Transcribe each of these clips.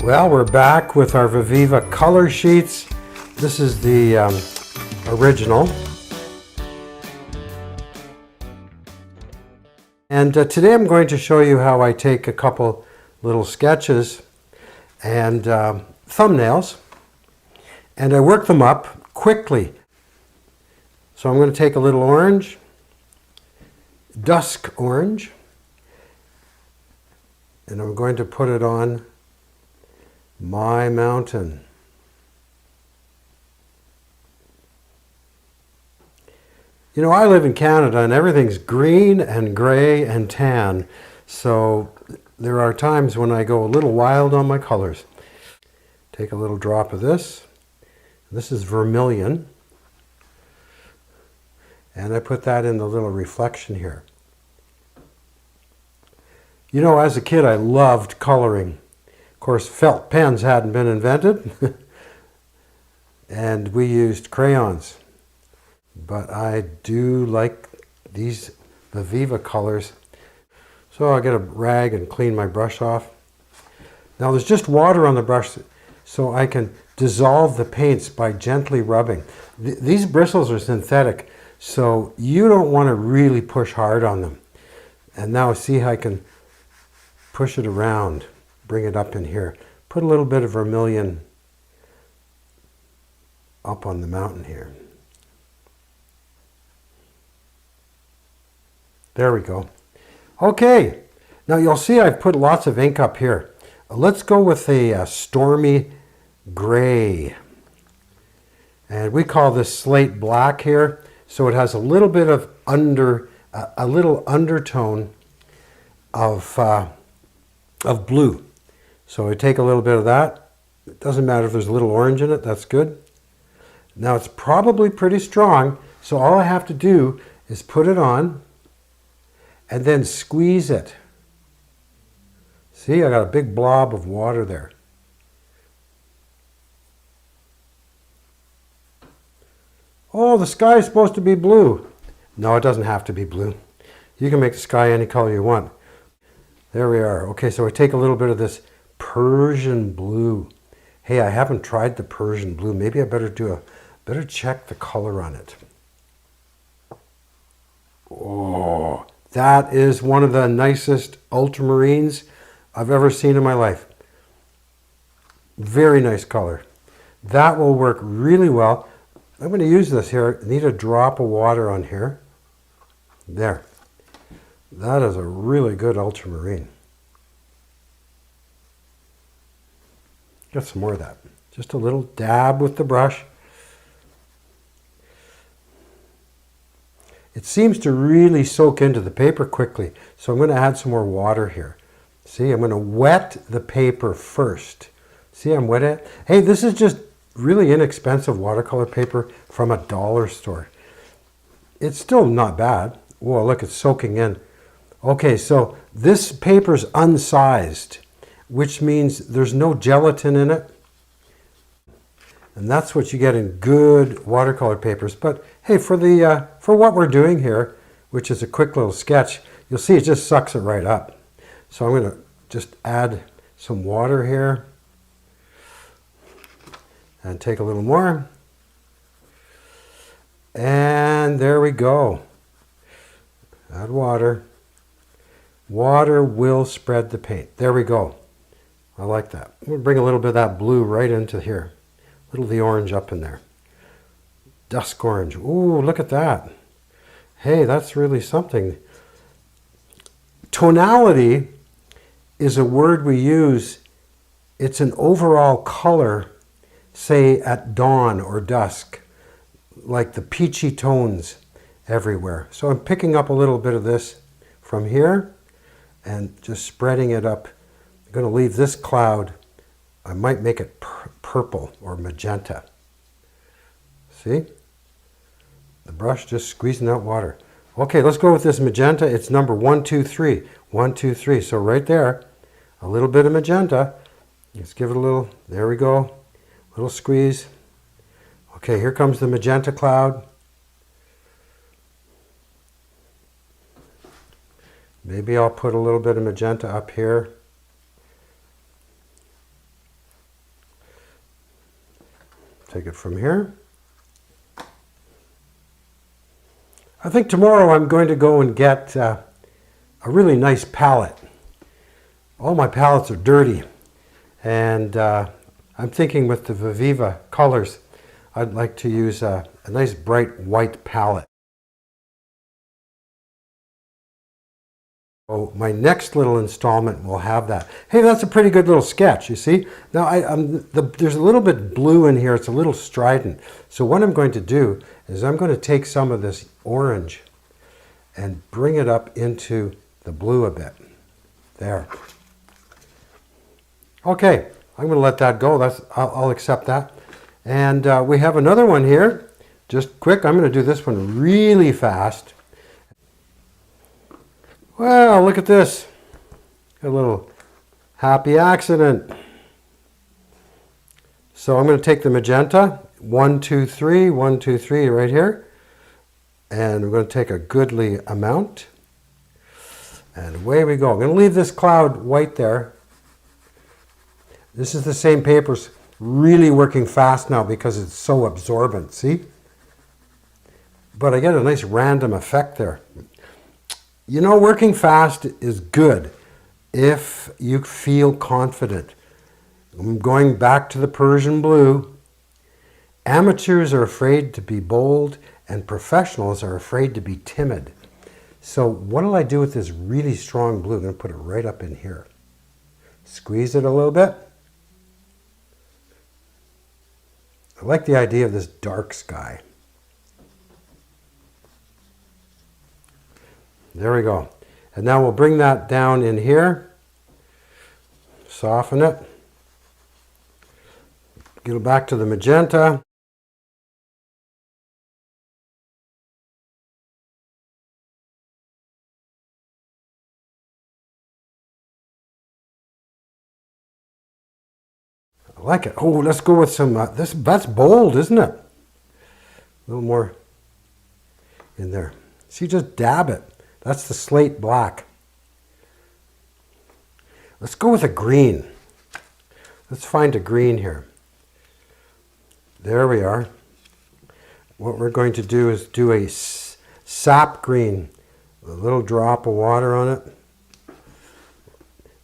Well, we're back with our Viviva Colorsheets. This is the original. And today I'm going to show you how I take a couple little sketches and thumbnails and I work them up quickly. So I'm going to take a little orange, dusk orange, and I'm going to put it on my mountain. You know, I live in Canada and everything's green and gray and tan. So there are times when I go a little wild on my colors. Take a little drop of this. This is vermilion. And I put that in the little reflection here. You know, as a kid, I loved coloring. Of course, felt pens hadn't been invented, and we used crayons. But I do like these Viviva colors. So I'll get a rag and clean my brush off. Now there's just water on the brush, so I can dissolve the paints by gently rubbing. These bristles are synthetic, so you don't want to really push hard on them. And now see how I can push it around. Bring it up in here. Put a little bit of vermilion up on the mountain here. There we go. Okay, now you'll see I've put lots of ink up here. Let's go with a stormy gray. And we call this slate black here. So it has a little bit of a little undertone of blue. So I take a little bit of that. It doesn't matter if there's a little orange in it, that's good. Now it's probably pretty strong, so all I have to do is put it on and then squeeze it. See, I got a big blob of water there. Oh, the sky is supposed to be blue. No, it doesn't have to be blue. You can make the sky any color you want. There we are. Okay, so I take a little bit of this Persian blue. Hey, I haven't tried the Persian blue. Maybe I better check the color on it. Oh, that is one of the nicest ultramarines I've ever seen in my life. Very nice color. That will work really well. I'm going to use this here. I need a drop of water on here. There. That is a really good ultramarine. Get some more of that. Just a little dab with the brush. It seems to really soak into the paper quickly, so I'm going to add some more water here. See, I'm going to wet the paper first. See, I'm wet it. Hey, this is just really inexpensive watercolor paper from a dollar store. It's still not bad. Whoa, look, it's soaking in. Okay, so this paper's unsized, which means there's no gelatin in it. And that's what you get in good watercolor papers. But hey, for what we're doing here, which is a quick little sketch, you'll see it just sucks it right up. So I'm going to just add some water here and take a little more. And there we go. Add water. Water will spread the paint. There we go. I like that. I'm going to bring a little bit of that blue right into here. A little of the orange up in there. Dusk orange. Ooh, look at that. Hey, that's really something. Tonality is a word we use. It's an overall color, say at dawn or dusk, like the peachy tones everywhere. So I'm picking up a little bit of this from here and just spreading it up. I'm going to leave this cloud. I might make it purple or magenta. See? The brush just squeezing out water. Okay, let's go with this magenta. It's number 1, 2, 3. 1, 2, 3. So right there, a little bit of magenta. Let's give it a little, there we go. Little squeeze. Okay, here comes the magenta cloud. Maybe I'll put a little bit of magenta up here. Take it from here. I think tomorrow I'm going to go and get a really nice palette. All my palettes are dirty, and I'm thinking with the Viviva colors, I'd like to use a nice bright white palette. Oh, my next little installment will have that. Hey, that's a pretty good little sketch, you see? Now, there's a little bit blue in here. It's a little strident. So what I'm going to do is I'm going to take some of this orange and bring it up into the blue a bit. There. Okay, I'm going to let that go. I'll accept that. And we have another one here. Just quick, I'm going to do this one really fast. Well, look at this. A little happy accident. So I'm going to take the magenta, 1, 2, 3, 1, 2, 3 right here. And we're going to take a goodly amount. And away we go. I'm going to leave this cloud white there. This is the same paper, really working fast now because it's so absorbent, see? But I get a nice random effect there. You know, working fast is good if you feel confident. I'm going back to the Persian blue. Amateurs are afraid to be bold and professionals are afraid to be timid. So what will I do with this really strong blue? I'm going to put it right up in here. Squeeze it a little bit. I like the idea of this dark sky. There we go. And now we'll bring that down in here. Soften it. Get it back to the magenta. I like it. Oh, let's go with some, that's bold, isn't it? A little more in there. See, just dab it. That's the slate black. Let's go with a green. Let's find a green here. There we are. What we're going to do is do a sap green. A little drop of water on it.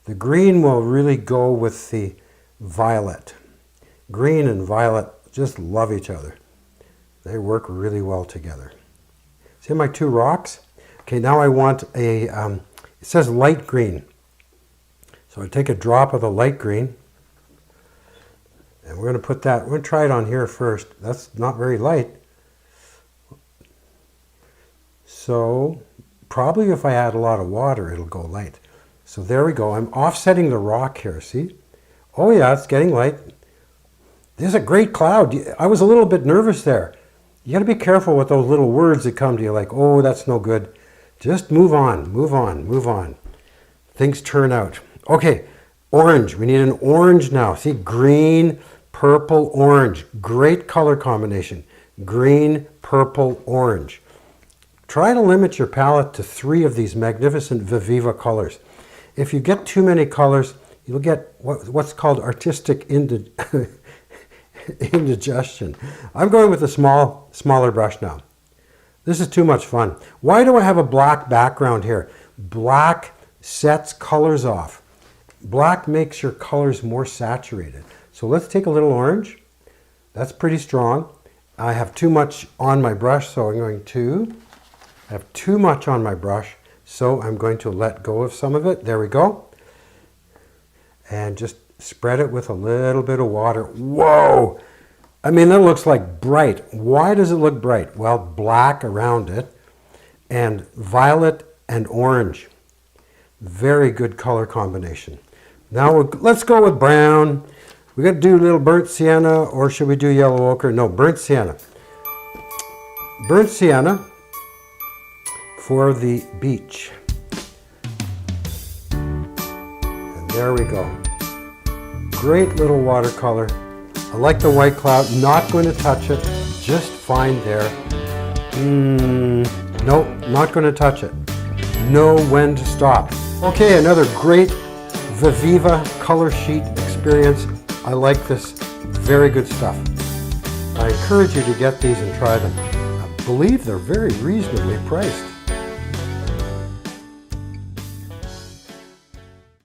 The green will really go with the violet. Green and violet just love each other. They work really well together. See my two rocks? Okay, now I want a, it says light green. So I take a drop of the light green, and we're going to put that, we're going to try it on here first. That's not very light. So probably if I add a lot of water, it'll go light. So there we go. I'm offsetting the rock here, see? Oh yeah, it's getting light. This is a great cloud. I was a little bit nervous there. You got to be careful with those little words that come to you like, oh, that's no good. Just move on, move on, move on. Things turn out. Okay, orange. We need an orange now. See, green, purple, orange. Great color combination. Green, purple, orange. Try to limit your palette to 3 of these magnificent Viviva colors. If you get too many colors, you'll get what's called artistic indigestion. I'm going with a smaller brush now. This is too much fun. Why do I have a black background here? Black sets colors off. Black makes your colors more saturated. So let's take a little orange. That's pretty strong. I have too much on my brush, so I'm going to have too much on my brush, so I'm going to let go of some of it. There we go. And just spread it with a little bit of water. Whoa! I mean, that looks like bright. Why does it look bright? Well, black around it and violet and orange. Very good color combination. Now let's go with brown. We got to do a little burnt sienna, or should we do yellow ochre? No, burnt sienna. Burnt sienna for the beach. And there we go. Great little watercolor. I like the white cloud. Not going to touch it. Just fine there. Nope, not going to touch it. Know when to stop. Okay, another great Viviva color sheet experience. I like this. Very good stuff. I encourage you to get these and try them. I believe they're very reasonably priced.